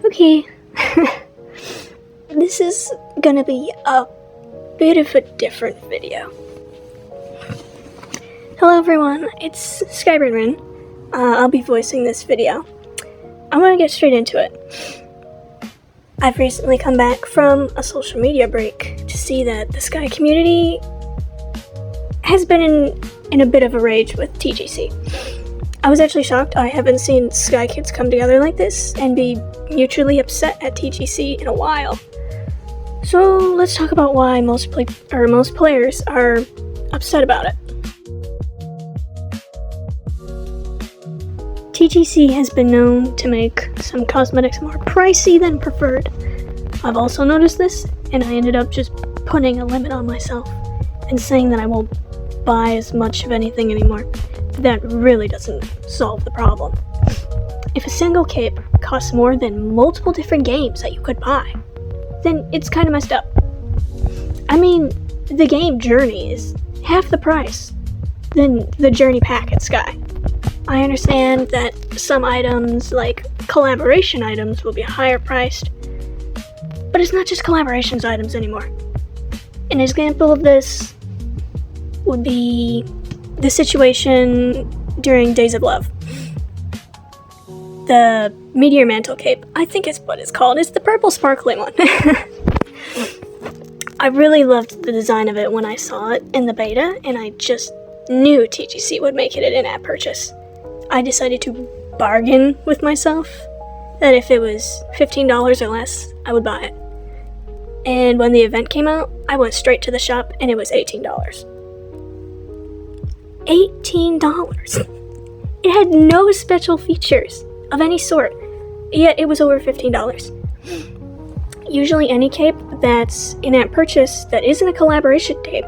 Okay, this is gonna be a bit of a different video. Hello everyone, it's Skyrim. I'll be voicing this video. I'm gonna get straight into it. I've recently come back from a social media break to see that the Sky community has been in a bit of a rage with TGC. I was actually shocked. I haven't seen Sky kids come together like this and be mutually upset at TGC in a while. So let's talk about why most players are upset about it. TGC has been known to make some cosmetics more pricey than preferred. I've also noticed this, and I ended up just putting a limit on myself and saying that I won't buy as much of anything anymore. That really doesn't solve the problem. If a single cape costs more than multiple different games that you could buy, then it's kind of messed up. I mean, the game Journey is half the price than the Journey pack at Sky. I understand that some items, like collaboration items, will be higher priced, but it's not just collaborations items anymore. An example of this would be the situation during Days of Love. The Meteor Mantle cape, I think is what it's called. It's the purple sparkling one. I really loved the design of it when I saw it in the beta, and I just knew TGC would make it an in-app purchase. I decided to bargain with myself that if it was $15 or less, I would buy it. And when the event came out, I went straight to the shop and it was $18. $18! It had no special features of any sort, yet it was over $15. Usually any cape that's in-app purchase that isn't a collaboration cape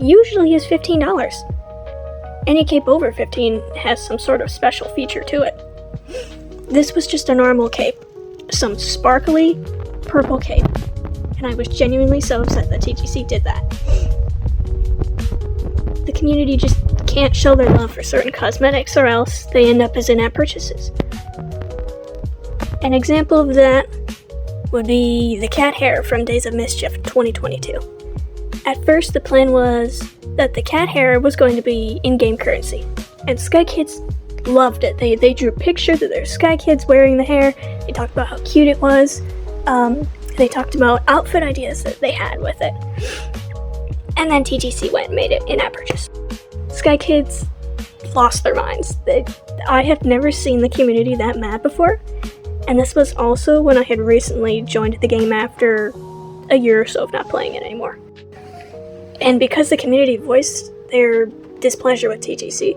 usually is $15. Any cape over $15 has some sort of special feature to it. This was just a normal cape, some sparkly purple cape, and I was genuinely so upset that TGC did that. The community just can't show their love for certain cosmetics or else they end up as in-app purchases. An example of that would be the cat hair from Days of Mischief 2022. At first the plan was that the cat hair was going to be in-game currency, and Sky Kids loved it. They drew pictures of their Sky Kids wearing the hair, they talked about how cute it was, they talked about outfit ideas that they had with it. And then TGC went and made it in-app purchase. Sky Kids lost their minds. I have never seen the community that mad before, and this was also when I had recently joined the game after a year or so of not playing it anymore. And because the community voiced their displeasure with TGC,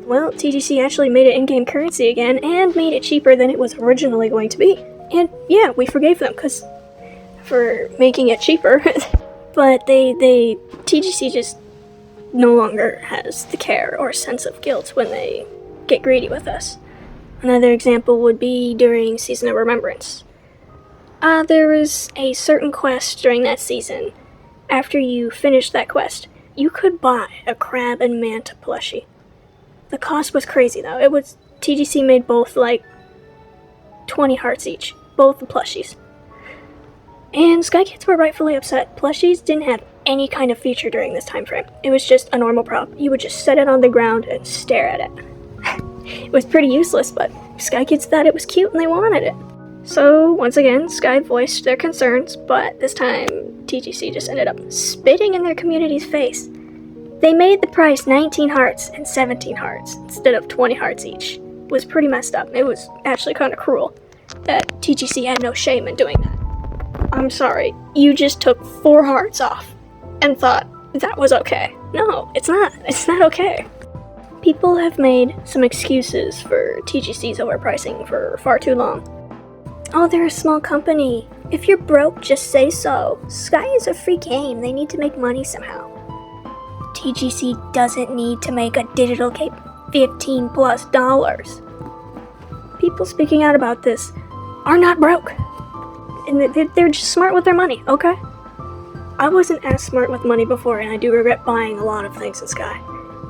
well, TGC actually made it in-game currency again and made it cheaper than it was originally going to be. And yeah, we forgave them for making it cheaper. But TGC just no longer has the care or sense of guilt when they get greedy with us. Another example would be during Season of Remembrance. There was a certain quest during that season. After you finished that quest, you could buy a Crab and Manta plushie. The cost was crazy though. TGC made both like 20 hearts each, both the plushies. And Sky Kids were rightfully upset. Plushies didn't have any kind of feature during this time frame. It was just a normal prop. You would just set it on the ground and stare at it. It was pretty useless, but Sky Kids thought it was cute and they wanted it. So, once again, Sky voiced their concerns, but this time, TGC just ended up spitting in their community's face. They made the price 19 hearts and 17 hearts instead of 20 hearts each. It was pretty messed up. It was actually kind of cruel that TGC had no shame in doing that. I'm sorry, you just took 4 hearts off and thought that was okay. No, it's not. It's not okay. People have made some excuses for TGC's overpricing for far too long. Oh, they're a small company. If you're broke, just say so. Sky is a free game. They need to make money somehow. TGC doesn't need to make a digital cape $15+. People speaking out about this are not broke. And they're just smart with their money, okay? I wasn't as smart with money before, and I do regret buying a lot of things in Sky.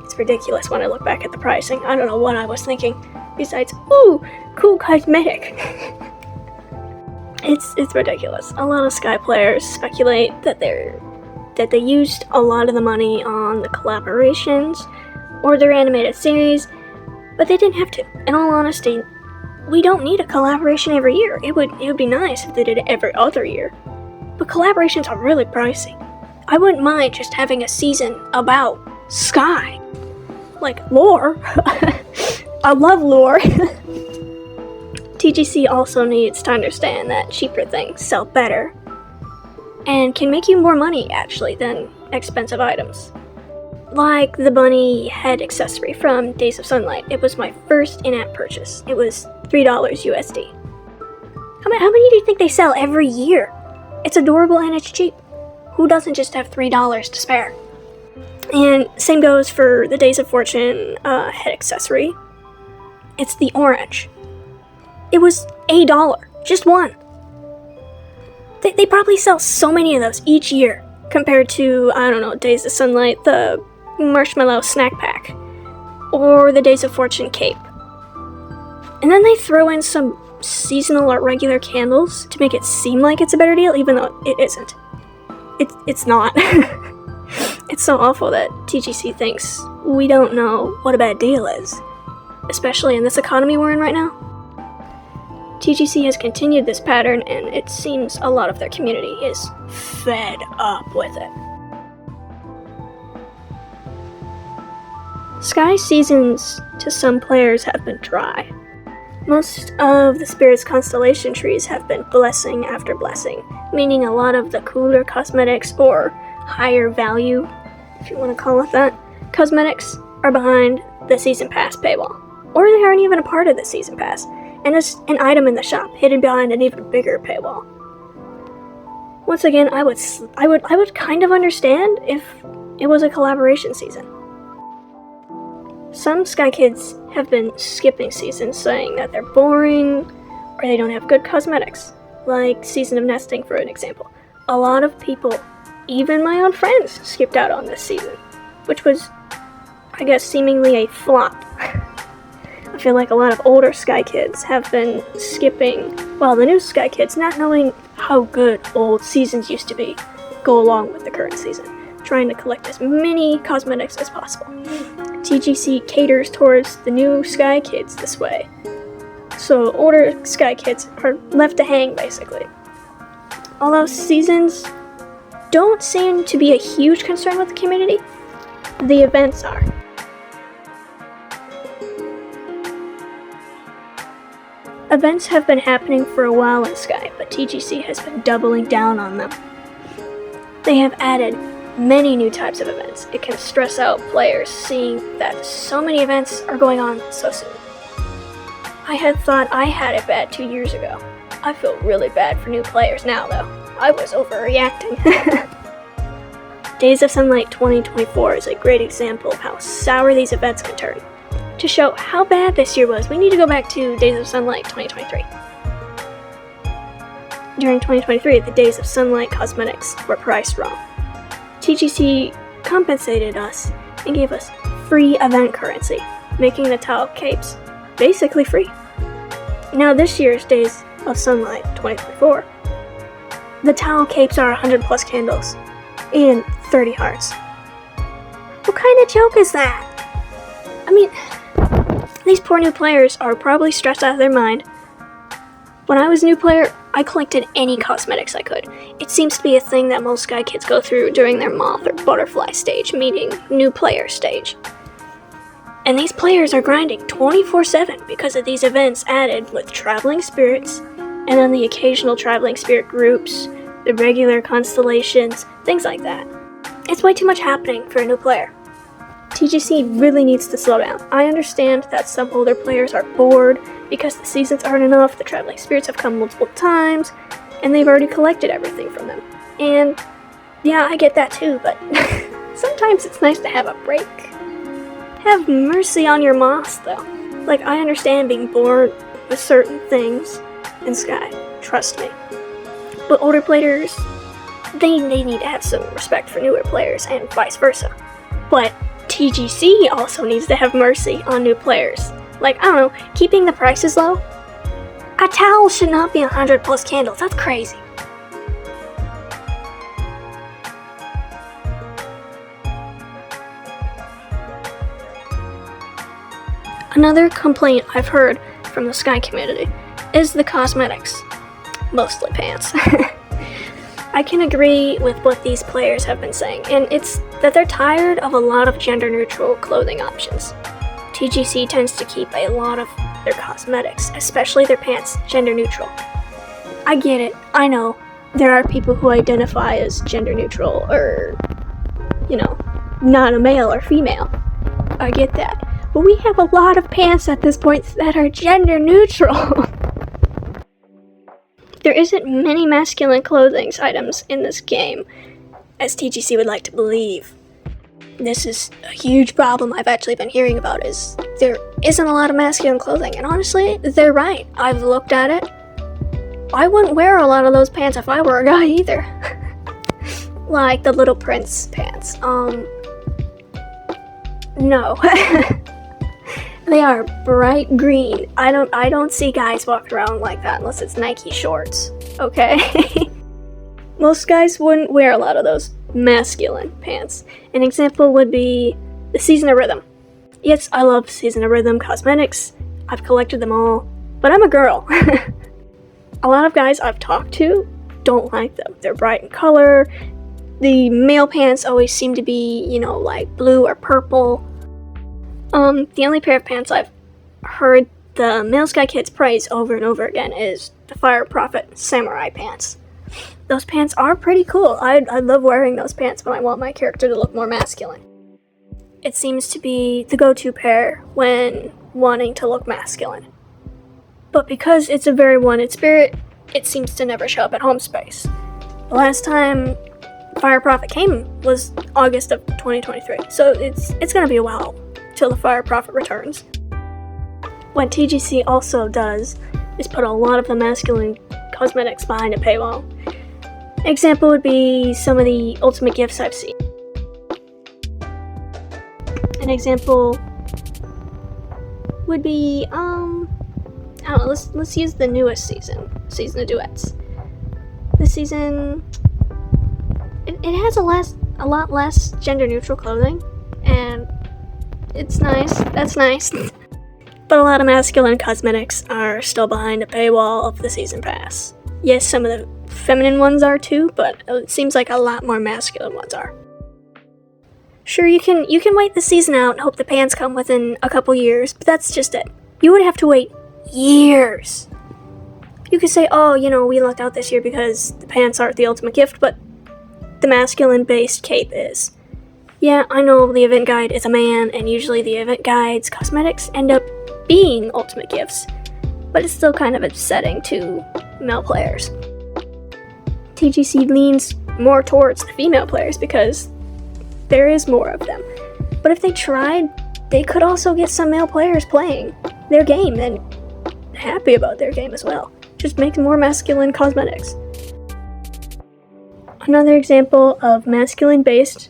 It's ridiculous when I look back at the pricing. I don't know what I was thinking. Besides, ooh, cool cosmetic. It's ridiculous. A lot of Sky players speculate that they used a lot of the money on the collaborations or their animated series, but they didn't have to. In all honesty, we don't need a collaboration every year. It would be nice if they did it every other year. But collaborations are really pricey. I wouldn't mind just having a season about Sky. Like lore. I love lore. TGC also needs to understand that cheaper things sell better and can make you more money, actually, than expensive items. Like the bunny head accessory from Days of Sunlight. It was my first in-app purchase. It was $3 USD. How many do you think they sell every year? It's adorable and it's cheap. Who doesn't just have $3 to spare? And same goes for the Days of Fortune head accessory. It's the orange. It was $1, just one. They probably sell so many of those each year compared to, I don't know, Days of Sunlight, the marshmallow snack pack, or the Days of Fortune cape. And then they throw in some seasonal or regular candles to make it seem like it's a better deal, even though it isn't. It's not. It's so awful that TGC thinks we don't know what a bad deal is, especially in this economy we're in right now. TGC has continued this pattern, and it seems a lot of their community is fed up with it. Sky seasons to some players have been dry. Most of the Spirit's constellation trees have been blessing after blessing, meaning a lot of the cooler cosmetics, or higher value, if you want to call it that, cosmetics are behind the Season Pass paywall. Or they aren't even a part of the Season Pass, and it's an item in the shop, hidden behind an even bigger paywall. Once again, I would kind of understand if it was a collaboration season. Some Sky Kids have been skipping seasons, saying that they're boring, or they don't have good cosmetics, like Season of Nesting for an example. A lot of people, even my own friends, skipped out on this season, which was, I guess, seemingly a flop. I feel like a lot of older Sky Kids have been skipping, while the new Sky Kids, not knowing how good old seasons used to be, go along with the current season, trying to collect as many cosmetics as possible. TGC caters towards the new Sky Kids this way, so older Sky Kids are left to hang, basically. Although seasons don't seem to be a huge concern with the community, the events are. Events have been happening for a while in Sky, but TGC has been doubling down on them. They have added many new types of events. It can stress out players seeing that so many events are going on so soon. I had thought I had it bad 2 years ago. I feel really bad for new players now, though. I was overreacting. Days of Sunlight 2024 is a great example of how sour these events can turn. To show how bad this year was, we need to go back to Days of Sunlight 2023. During 2023, the Days of Sunlight cosmetics were priced wrong. TGC compensated us and gave us free event currency, making the towel capes basically free. Now this year's Days of Sunlight 2024, the towel capes are 100 plus candles and 30 hearts. What kind of joke is that? I mean, these poor new players are probably stressed out of their mind. When I was a new player, I collected any cosmetics I could. It seems to be a thing that most Sky Kids go through during their moth or butterfly stage, meaning new player stage. And these players are grinding 24/7 because of these events added with traveling spirits, and then the occasional traveling spirit groups, the regular constellations, things like that. It's way too much happening for a new player. TGC really needs to slow down. I understand that some older players are bored because the seasons aren't enough, the traveling spirits have come multiple times, and they've already collected everything from them. And yeah, I get that too, but sometimes it's nice to have a break. Have mercy on your moths, though. Like, I understand being bored with certain things in Sky, trust me. But older players, they need to have some respect for newer players, and vice versa. But TGC also needs to have mercy on new players. Like, I don't know, keeping the prices low. A towel should not be 100 plus candles. That's crazy. Another complaint I've heard from the Sky community is the cosmetics. Mostly pants. I can agree with what these players have been saying, and it's that they're tired of a lot of gender-neutral clothing options. TGC tends to keep a lot of their cosmetics, especially their pants, gender-neutral. I get it, I know. There are people who identify as gender-neutral or, not a male or female. I get that. But we have a lot of pants at this point that are gender-neutral. There isn't many masculine clothing items in this game, as TGC would like to believe. This is a huge problem I've actually been hearing about, is there isn't a lot of masculine clothing, and honestly, they're right. I've looked at it. I wouldn't wear a lot of those pants if I were a guy either. Like the Little Prince pants. No. They are bright green. I don't see guys walking around like that unless it's Nike shorts, okay? Most guys wouldn't wear a lot of those masculine pants. An example would be the Season of Rhythm. Yes, I love Season of Rhythm cosmetics. I've collected them all, but I'm a girl. A lot of guys I've talked to don't like them. They're bright in color. The male pants always seem to be, like blue or purple. The only pair of pants I've heard the male Sky Kids praise over and over again is the Fire Prophet Samurai pants. Those pants are pretty cool. I love wearing those pants when I want my character to look more masculine. It seems to be the go-to pair when wanting to look masculine. But because it's a very wanted spirit, it seems to never show up at home space. The last time Fire Prophet came was August of 2023, so it's gonna be a while till the Fire Prophet returns. What TGC also does is put a lot of the masculine cosmetics behind a paywall. An example would be some of the ultimate gifts I've seen. An example would be, let's use the newest season of duets. This season, it has a lot less gender-neutral clothing, and it's nice, that's nice. But a lot of masculine cosmetics are still behind a paywall of the season pass. Yes, some of the feminine ones are too, but it seems like a lot more masculine ones are. Sure, you can wait the season out and hope the pants come within a couple years, but that's just it. You would have to wait years. You could say, we lucked out this year because the pants aren't the ultimate gift, but the masculine-based cape is. Yeah, I know the event guide is a man, and usually the event guide's cosmetics end up being ultimate gifts, but it's still kind of upsetting to male players. TGC leans more towards the female players because there is more of them. But if they tried, they could also get some male players playing their game and happy about their game as well. Just make more masculine cosmetics. Another example of masculine-based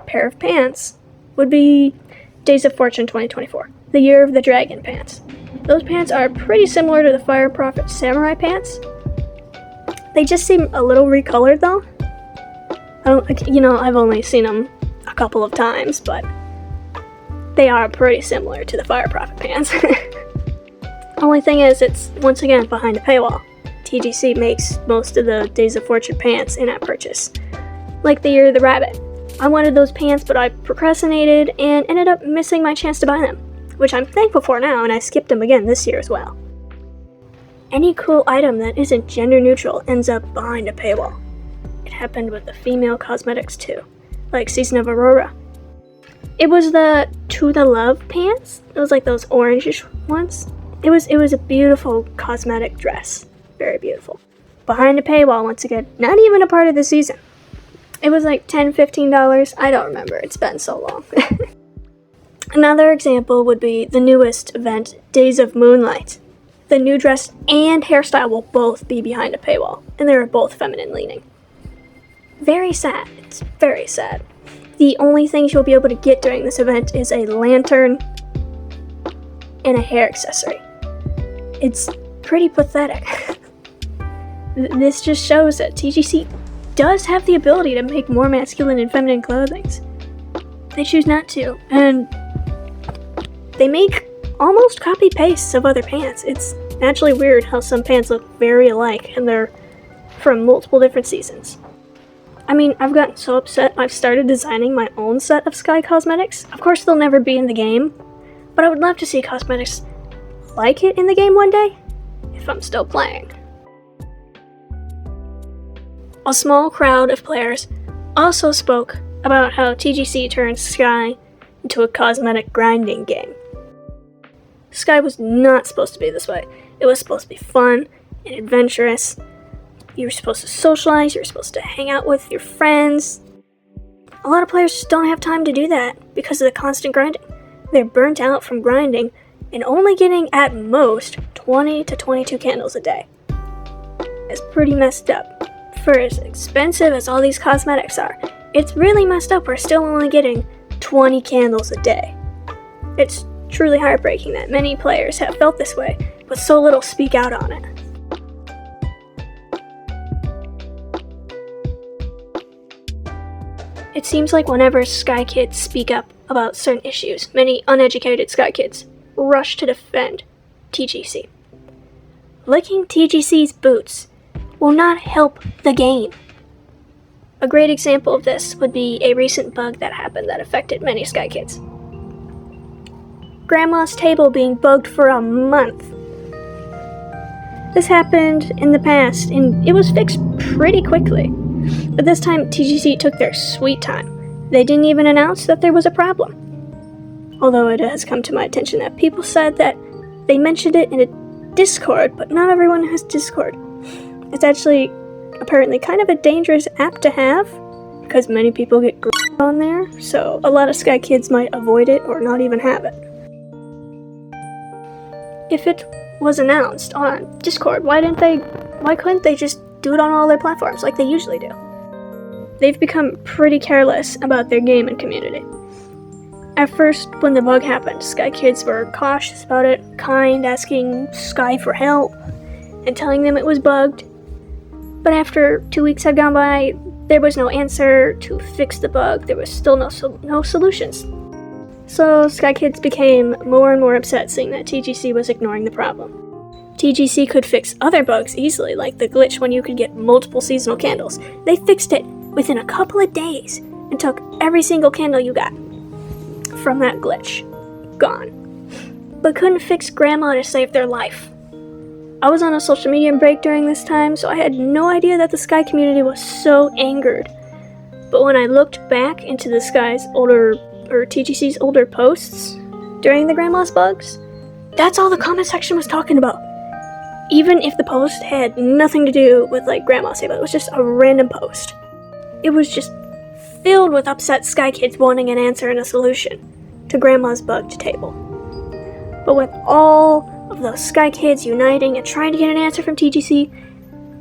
pair of pants would be Days of Fortune 2024, the Year of the Dragon pants. Those pants are pretty similar to the Fire Prophet Samurai pants. They just seem a little recolored though. I've only seen them a couple of times, but they are pretty similar to the Fire Prophet pants. Only thing is, it's once again behind a paywall. TGC makes most of the Days of Fortune pants in-app purchase. Like the Year of the Rabbit. I wanted those pants, but I procrastinated and ended up missing my chance to buy them, which I'm thankful for now, and I skipped them again this year as well. Any cool item that isn't gender neutral ends up behind a paywall. It happened with the female cosmetics too, like Season of Aurora. It was the To the Love pants. It was like those orangish ones. It was a beautiful cosmetic dress. Very beautiful. Behind a paywall once again, not even a part of the season. It was like $10, $15, I don't remember, it's been so long. Another example would be the newest event, Days of Moonlight. The new dress and hairstyle will both be behind a paywall, and they're both feminine leaning. Very sad, it's very sad. The only things you'll be able to get during this event is a lantern and a hair accessory. It's pretty pathetic. This just shows that TGC does have the ability to make more masculine and feminine clothing. They choose not to, and they make almost copy-pastes of other pants. It's actually weird how some pants look very alike and they're from multiple different seasons. I mean, I've gotten so upset I've started designing my own set of Sky cosmetics. Of course, they'll never be in the game, but I would love to see cosmetics like it in the game one day, if I'm still playing. A small crowd of players also spoke about how TGC turned Sky into a cosmetic grinding game. Sky was not supposed to be this way. It was supposed to be fun and adventurous. You were supposed to socialize, you were supposed to hang out with your friends. A lot of players just don't have time to do that because of the constant grinding. They're burnt out from grinding and only getting at most 20 to 22 candles a day. It's pretty messed up. For as expensive as all these cosmetics are, it's really messed up we're still only getting 20 candles a day. It's truly heartbreaking that many players have felt this way, but so little speak out on it. It seems like whenever Sky Kids speak up about certain issues, many uneducated Sky Kids rush to defend TGC. Licking TGC's boots will not help the game. A great example of this would be a recent bug that happened that affected many Sky Kids. Grandma's table being bugged for a month. This happened in the past and it was fixed pretty quickly. But this time TGC took their sweet time. They didn't even announce that there was a problem. Although it has come to my attention that people said that they mentioned it in a Discord, but not everyone has Discord. It's actually apparently kind of a dangerous app to have because many people get on there, so a lot of Sky Kids might avoid it or not even have it. If it was announced on Discord, why couldn't they just do it on all their platforms like they usually do? They've become pretty careless about their game and community. At first, when the bug happened, Sky Kids were cautious about it, kind, asking Sky for help, and telling them it was bugged. But after 2 weeks had gone by, there was no answer to fix the bug. There was still no solutions. So Sky Kids became more and more upset seeing that TGC was ignoring the problem. TGC could fix other bugs easily, like the glitch when you could get multiple seasonal candles. They fixed it within a couple of days and took every single candle you got from that glitch. Gone. But couldn't fix Grandma to save their life. I was on a social media break during this time, so I had no idea that the Sky community was so angered. But when I looked back into the TGC's older posts during the Grandma's bugs, that's all the comment section was talking about. Even if the post had nothing to do with Grandma's table, it was just a random post. It was just filled with upset Sky Kids wanting an answer and a solution to Grandma's bugged table. But with all of those Sky Kids uniting and trying to get an answer from TGC,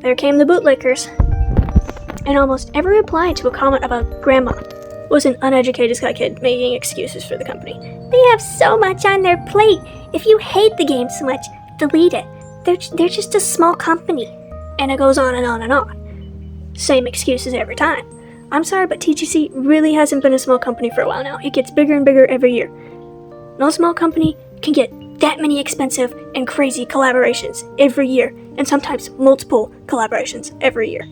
there came the bootlickers. And almost every reply to a comment about Grandma was an uneducated Sky Kid making excuses for the company. They have so much on their plate. If you hate the game so much, delete it. They're just a small company. And it goes on and on and on. Same excuses every time. I'm sorry, but TGC really hasn't been a small company for a while now. It gets bigger and bigger every year. No small company can get that many expensive and crazy collaborations every year, and sometimes multiple collaborations every year.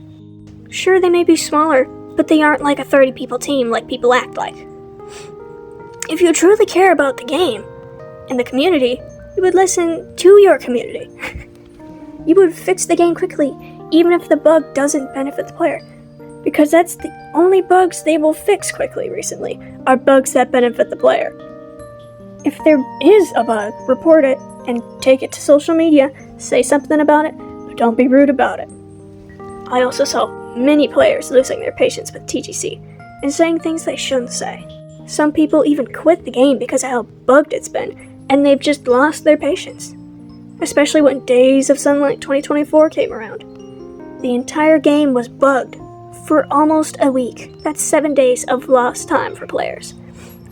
Sure, they may be smaller, but they aren't like a 30-people team like people act like. If you truly care about the game and the community, you would listen to your community. You would fix the game quickly, even if the bug doesn't benefit the player. Because that's the only bugs they will fix quickly recently, are bugs that benefit the player. If there is a bug, report it and take it to social media, say something about it, but don't be rude about it. I also saw many players losing their patience with TGC and saying things they shouldn't say. Some people even quit the game because of how bugged it's been, and they've just lost their patience. Especially when Days of Sunlight 2024 came around. The entire game was bugged for almost a week. That's 7 days of lost time for players.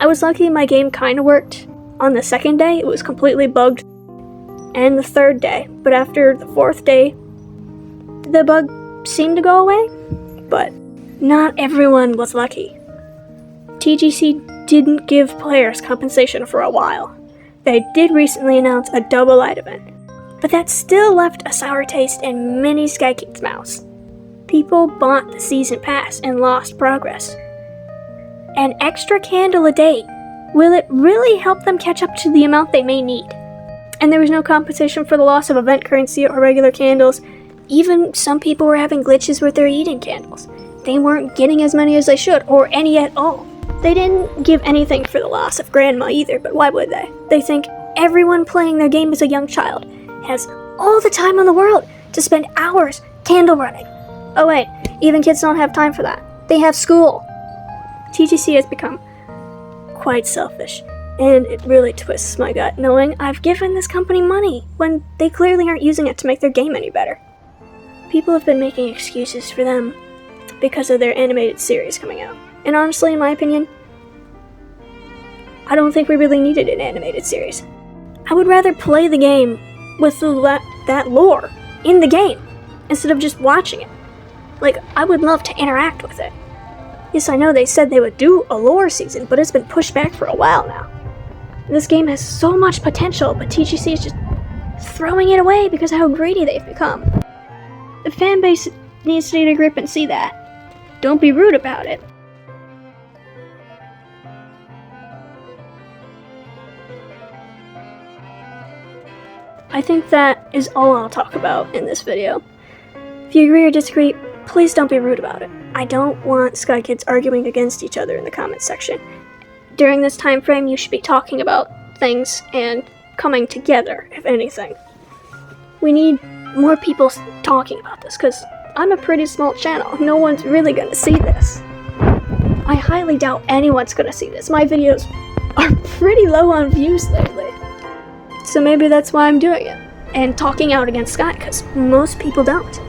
I was lucky my game kinda worked. On the second day, it was completely bugged, and the third day, but after the fourth day, the bug seemed to go away, but not everyone was lucky. TGC didn't give players compensation for a while. They did recently announce a double light event, but that still left a sour taste in many Sky Kids' mouths. People bought the season pass and lost progress. An extra candle a day, will it really help them catch up to the amount they may need? And there was no compensation for the loss of event currency or regular candles. Even some people were having glitches with their eating candles. They weren't getting as many as they should, or any at all. They didn't give anything for the loss of Grandma either, but why would they? They think everyone playing their game as a young child has all the time in the world to spend hours candle running. Oh wait, even kids don't have time for that. They have school. TGC has become quite selfish, and it really twists my gut knowing I've given this company money when they clearly aren't using it to make their game any better. People have been making excuses for them because of their animated series coming out. And honestly, in my opinion, I don't think we really needed an animated series. I would rather play the game with that lore in the game instead of just watching it. Like, I would love to interact with it. Yes, I know they said they would do a lore season, but it's been pushed back for a while now. This game has so much potential, but TGC is just throwing it away because of how greedy they've become. The fan base needs to get a grip and see that. Don't be rude about it. I think that is all I'll talk about in this video. If you agree or disagree, please don't be rude about it. I don't want Sky Kids arguing against each other in the comments section. During this time frame, you should be talking about things and coming together, if anything. We need more people talking about this, because I'm a pretty small channel. No one's really going to see this. I highly doubt anyone's going to see this. My videos are pretty low on views lately. So maybe that's why I'm doing it, and talking out against Sky, because most people don't.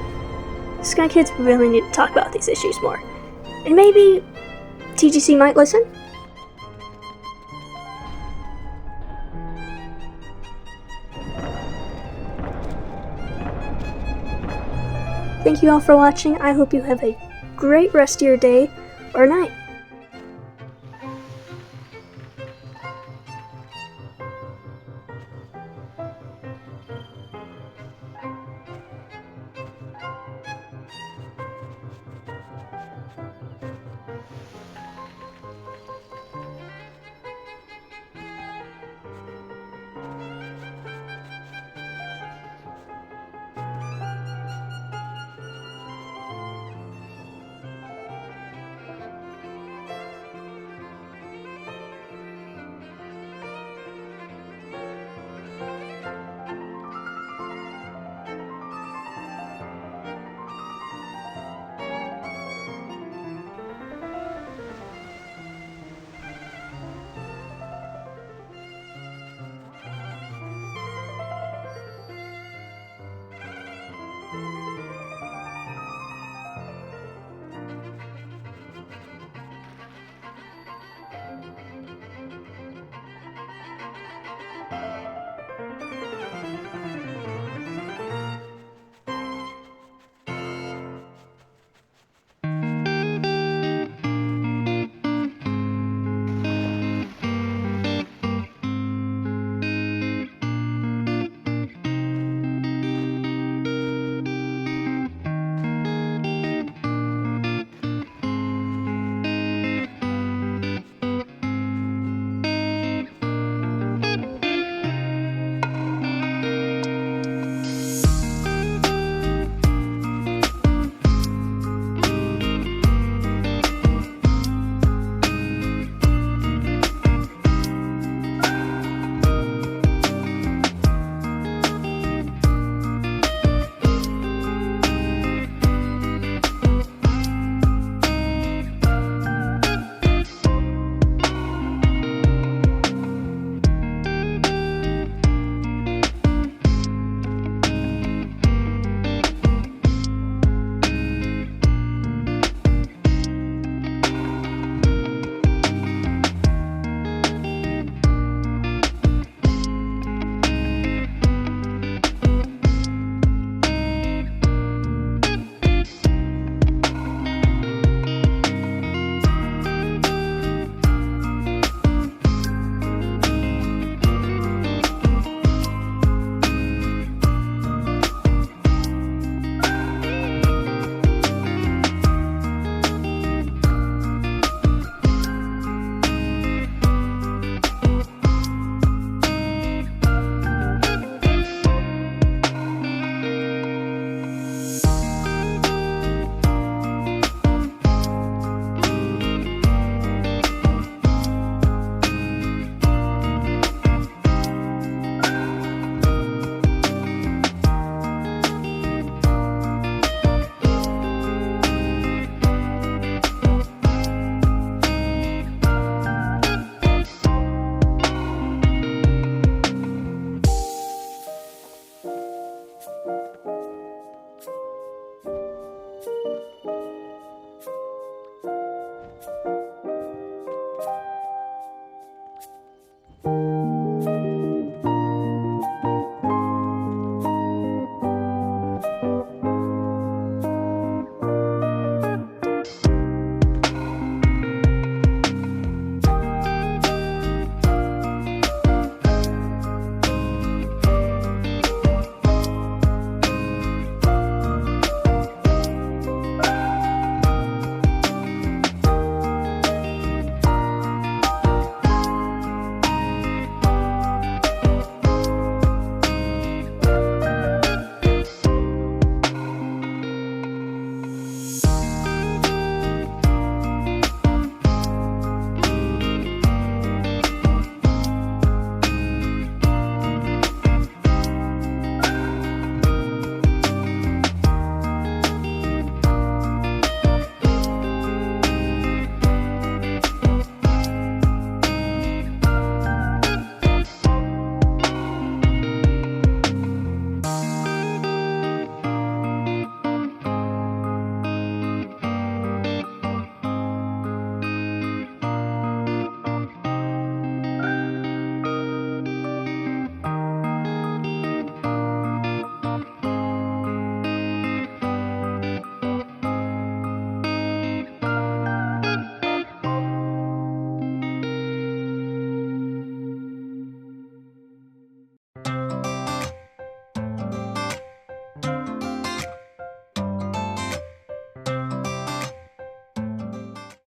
Sky Kids really need to talk about these issues more. And maybe TGC might listen? Thank you all for watching. I hope you have a great rest of your day or night.